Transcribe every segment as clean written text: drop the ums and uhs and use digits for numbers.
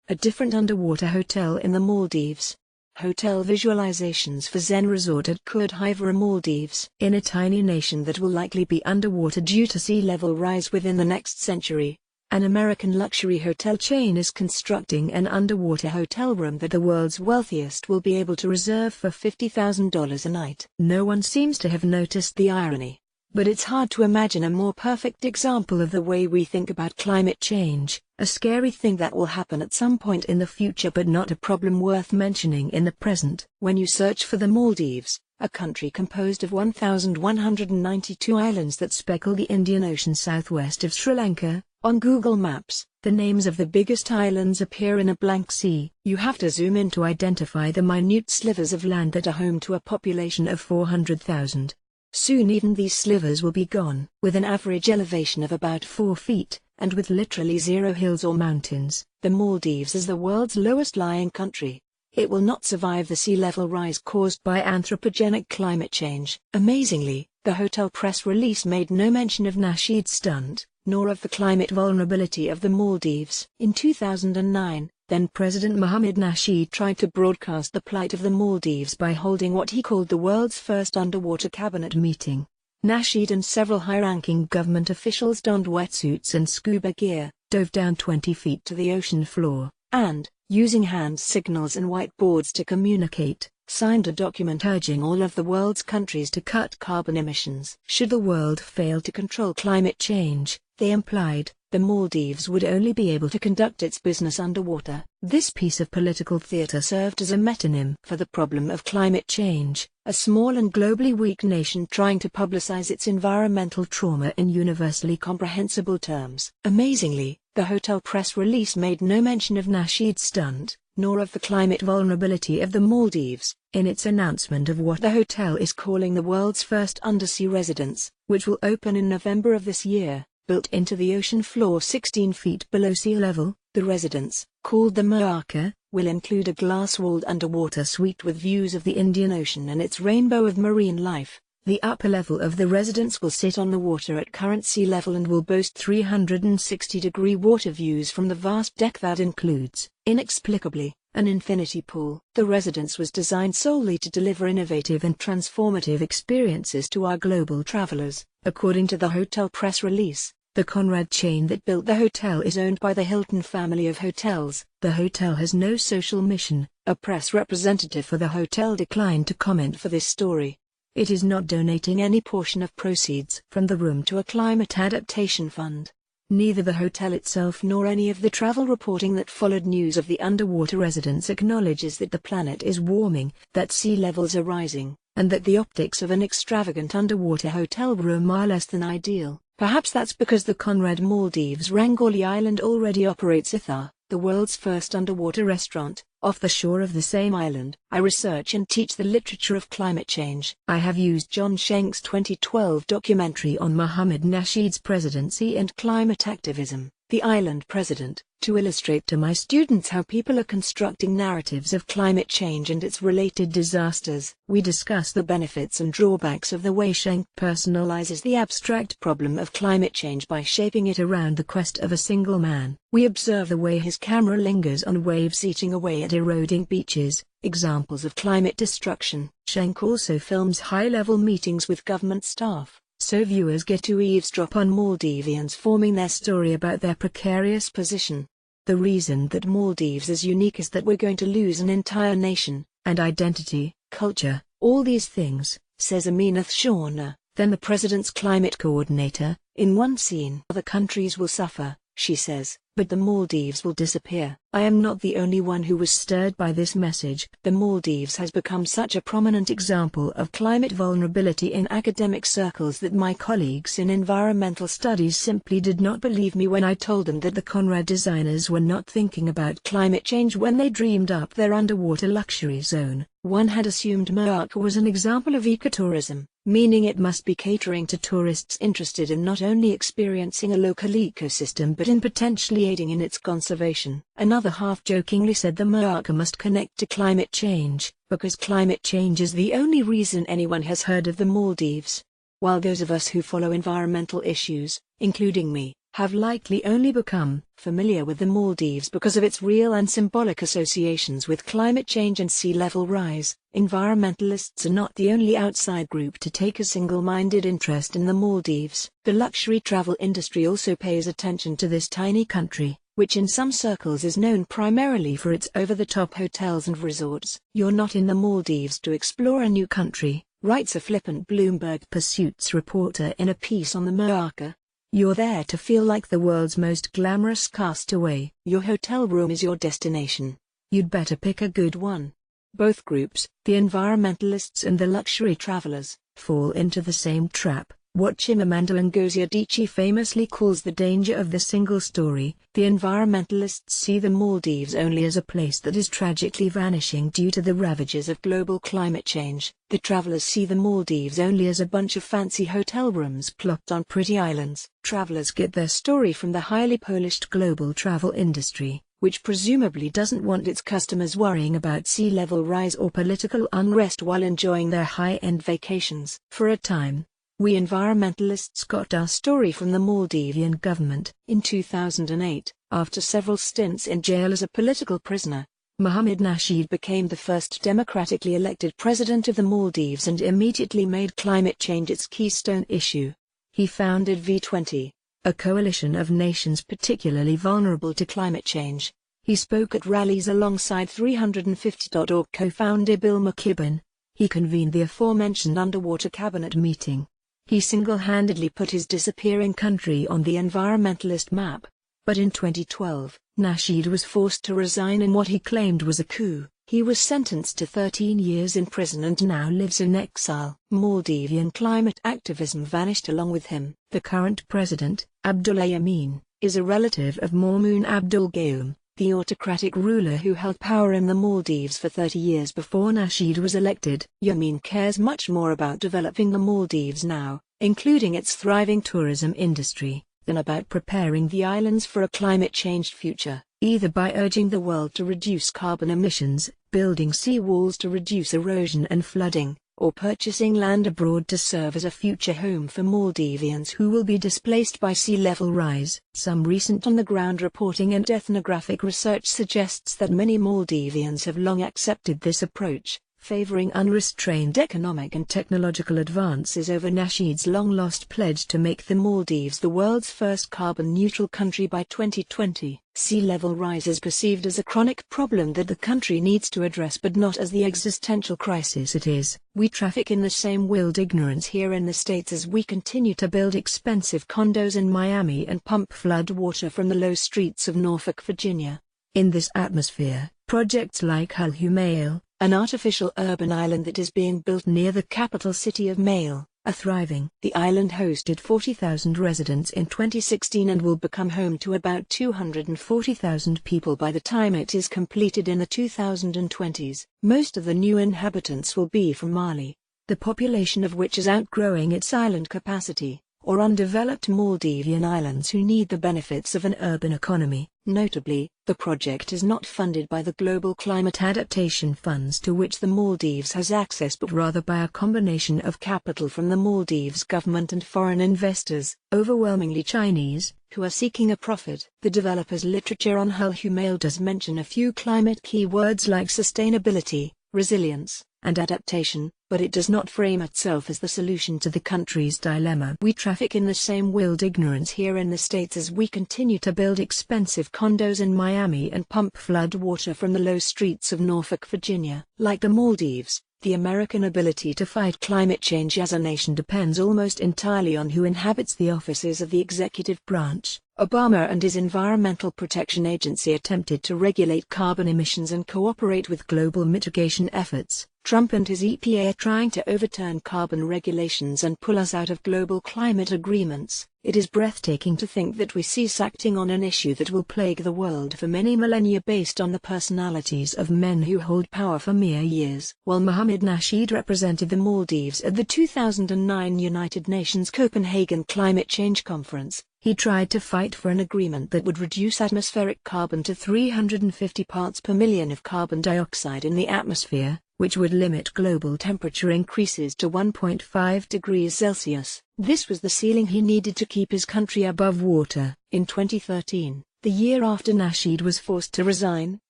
a different underwater hotel in the Maldives. Hotel visualizations for Zen Resort at Kudhivara, Maldives. In a tiny nation that will likely be underwater due to sea level rise within the next century, an American luxury hotel chain is constructing an underwater hotel room that the world's wealthiest will be able to reserve for $50,000 a night. No one seems to have noticed the irony, but it's hard to imagine a more perfect example of the way we think about climate change, a scary thing that will happen at some point in the future but not a problem worth mentioning in the present. When you search for the Maldives, a country composed of 1,192 islands that speckle the Indian Ocean southwest of Sri Lanka, on Google Maps, the names of the biggest islands appear in a blank sea. You have to zoom in to identify the minute slivers of land that are home to a population of 400,000. Soon even these slivers will be gone. With an average elevation of about 4 feet, and with literally zero hills or mountains, the Maldives is the world's lowest lying country. It will not survive the sea level rise caused by anthropogenic climate change. Amazingly, the hotel press release made no mention of Nasheed's stunt, nor of the climate vulnerability of the Maldives. In 2009, then-President Mohammed Nasheed tried to broadcast the plight of the Maldives by holding what he called the world's first underwater cabinet meeting. Nasheed and several high-ranking government officials donned wetsuits and scuba gear, dove down 20 feet to the ocean floor, and, using hand signals and whiteboards to communicate, signed a document urging all of the world's countries to cut carbon emissions. Should the world fail to control climate change, they implied, the Maldives would only be able to conduct its business underwater. This piece of political theater served as a metonym for the problem of climate change, a small and globally weak nation trying to publicize its environmental trauma in universally comprehensible terms. Amazingly, the hotel press release made no mention of Nasheed's stunt, nor of the climate vulnerability of the Maldives, in its announcement of what the hotel is calling the world's first undersea residence, which will open in November of this year. Built into the ocean floor 16 feet below sea level, the residence, called the Moaka, will include a glass-walled underwater suite with views of the Indian Ocean and its rainbow of marine life. The upper level of the residence will sit on the water at current sea level and will boast 360-degree water views from the vast deck that includes, inexplicably, an infinity pool. The residence was designed solely to deliver innovative and transformative experiences to our global travelers. According to the hotel press release, the Conrad chain that built the hotel is owned by the Hilton family of hotels. The hotel has no social mission. A press representative for the hotel declined to comment for this story. It is not donating any portion of proceeds from the room to a climate adaptation fund. Neither the hotel itself nor any of the travel reporting that followed news of the underwater residence acknowledges that the planet is warming, that sea levels are rising, and that the optics of an extravagant underwater hotel room are less than ideal. Perhaps that's because the Conrad Maldives Rangoli Island already operates Ithar, the world's first underwater restaurant, off the shore of the same island. I research and teach the literature of climate change. I have used John Schenk's 2012 documentary on Mohammed Nasheed's presidency and climate activism, The Island President, to illustrate to my students how people are constructing narratives of climate change and its related disasters. We discuss the benefits and drawbacks of the way Schenk personalizes the abstract problem of climate change by shaping it around the quest of a single man. We observe the way his camera lingers on waves eating away at eroding beaches, examples of climate destruction. Schenk also films high-level meetings with government staff, so viewers get to eavesdrop on Maldivians forming their story about their precarious position. The reason that Maldives is unique is that we're going to lose an entire nation, and identity, culture, all these things, says Aminath Shauna, then the president's climate coordinator. In one scene, other countries will suffer, she says, but the Maldives will disappear. I am not the only one who was stirred by this message. The Maldives has become such a prominent example of climate vulnerability in academic circles that my colleagues in environmental studies simply did not believe me when I told them that the Conrad designers were not thinking about climate change when they dreamed up their underwater luxury zone. One had assumed Moaka was an example of ecotourism, meaning it must be catering to tourists interested in not only experiencing a local ecosystem but in potentially aiding in its conservation. Another half-jokingly said the Moaka must connect to climate change, because climate change is the only reason anyone has heard of the Maldives. While those of us who follow environmental issues, including me, have likely only become familiar with the Maldives because of its real and symbolic associations with climate change and sea level rise. Environmentalists are not the only outside group to take a single-minded interest in the Maldives. The luxury travel industry also pays attention to this tiny country, which in some circles is known primarily for its over-the-top hotels and resorts. "You're not in the Maldives to explore a new country," writes a flippant Bloomberg Pursuits reporter in a piece on the Moaka. "You're there to feel like the world's most glamorous castaway. Your hotel room is your destination. You'd better pick a good one." Both groups, the environmentalists and the luxury travelers, fall into the same trap. What Chimamanda Ngozi Adichie famously calls the danger of the single story. The environmentalists see the Maldives only as a place that is tragically vanishing due to the ravages of global climate change. The travelers see the Maldives only as a bunch of fancy hotel rooms plopped on pretty islands. Travelers get their story from the highly polished global travel industry, which presumably doesn't want its customers worrying about sea level rise or political unrest while enjoying their high-end vacations. For a time, we environmentalists got our story from the Maldivian government. In 2008, after several stints in jail as a political prisoner, Mohamed Nasheed became the first democratically elected president of the Maldives and immediately made climate change its keystone issue. He founded V20, a coalition of nations particularly vulnerable to climate change. He spoke at rallies alongside 350.org co-founder Bill McKibben. He convened the aforementioned underwater cabinet meeting. He single-handedly put his disappearing country on the environmentalist map. But in 2012, Nasheed was forced to resign in what he claimed was a coup. He was sentenced to 13 years in prison and now lives in exile. Maldivian climate activism vanished along with him. The current president, Abdullah Yameen, is a relative of Maumoon Abdul Gayoom, the autocratic ruler who held power in the Maldives for 30 years before Nasheed was elected. Yameen cares much more about developing the Maldives now, including its thriving tourism industry, than about preparing the islands for a climate-changed future, either by urging the world to reduce carbon emissions, building seawalls to reduce erosion and flooding, or purchasing land abroad to serve as a future home for Maldivians who will be displaced by sea level rise. Some recent on-the-ground reporting and ethnographic research suggests that many Maldivians have long accepted this approach, favoring unrestrained economic and technological advances over Nasheed's long-lost pledge to make the Maldives the world's first carbon-neutral country by 2020. Sea level rise is perceived as a chronic problem that the country needs to address but not as the existential crisis it is. We traffic in the same willed ignorance here in the States as we continue to build expensive condos in Miami and pump flood water from the low streets of Norfolk, Virginia. In this atmosphere, projects like Hull Humail, an artificial urban island that is being built near the capital city of Mail, are thriving. The island hosted 40,000 residents in 2016 and will become home to about 240,000 people by the time it is completed in the 2020s. Most of the new inhabitants will be from Mali, the population of which is outgrowing its island capacity, or undeveloped Maldivian islands who need the benefits of an urban economy. Notably, the project is not funded by the Global Climate Adaptation Funds to which the Maldives has access but rather by a combination of capital from the Maldives government and foreign investors, overwhelmingly Chinese, who are seeking a profit. The developer's literature on Hull Humail does mention a few climate keywords like sustainability, resilience, and adaptation, but it does not frame itself as the solution to the country's dilemma. We traffic in the same willed ignorance here in the States as we continue to build expensive condos in Miami and pump flood water from the low streets of Norfolk, Virginia. Like the Maldives, the American ability to fight climate change as a nation depends almost entirely on who inhabits the offices of the executive branch. Obama and his Environmental Protection Agency attempted to regulate carbon emissions and cooperate with global mitigation efforts. Trump and his EPA are trying to overturn carbon regulations and pull us out of global climate agreements. It is breathtaking to think that we cease acting on an issue that will plague the world for many millennia based on the personalities of men who hold power for mere years. While Mohamed Nasheed represented the Maldives at the 2009 United Nations Copenhagen Climate Change Conference, he tried to fight for an agreement that would reduce atmospheric carbon to 350 parts per million of carbon dioxide in the atmosphere, which would limit global temperature increases to 1.5 degrees Celsius. This was the ceiling he needed to keep his country above water. In 2013, the year after Nasheed was forced to resign,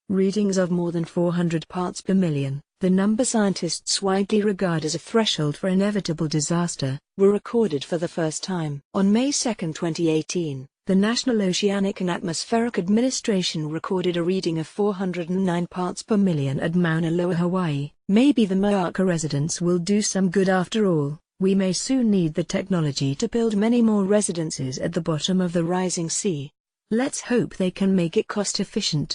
readings of more than 400 parts per million, the number scientists widely regard as a threshold for inevitable disaster, were recorded for the first time. On May 2, 2018, the National Oceanic and Atmospheric Administration recorded a reading of 409 parts per million at Mauna Loa, Hawaii. Maybe the Mo'aka residents will do some good after all. We may soon need the technology to build many more residences at the bottom of the rising sea. Let's hope they can make it cost efficient.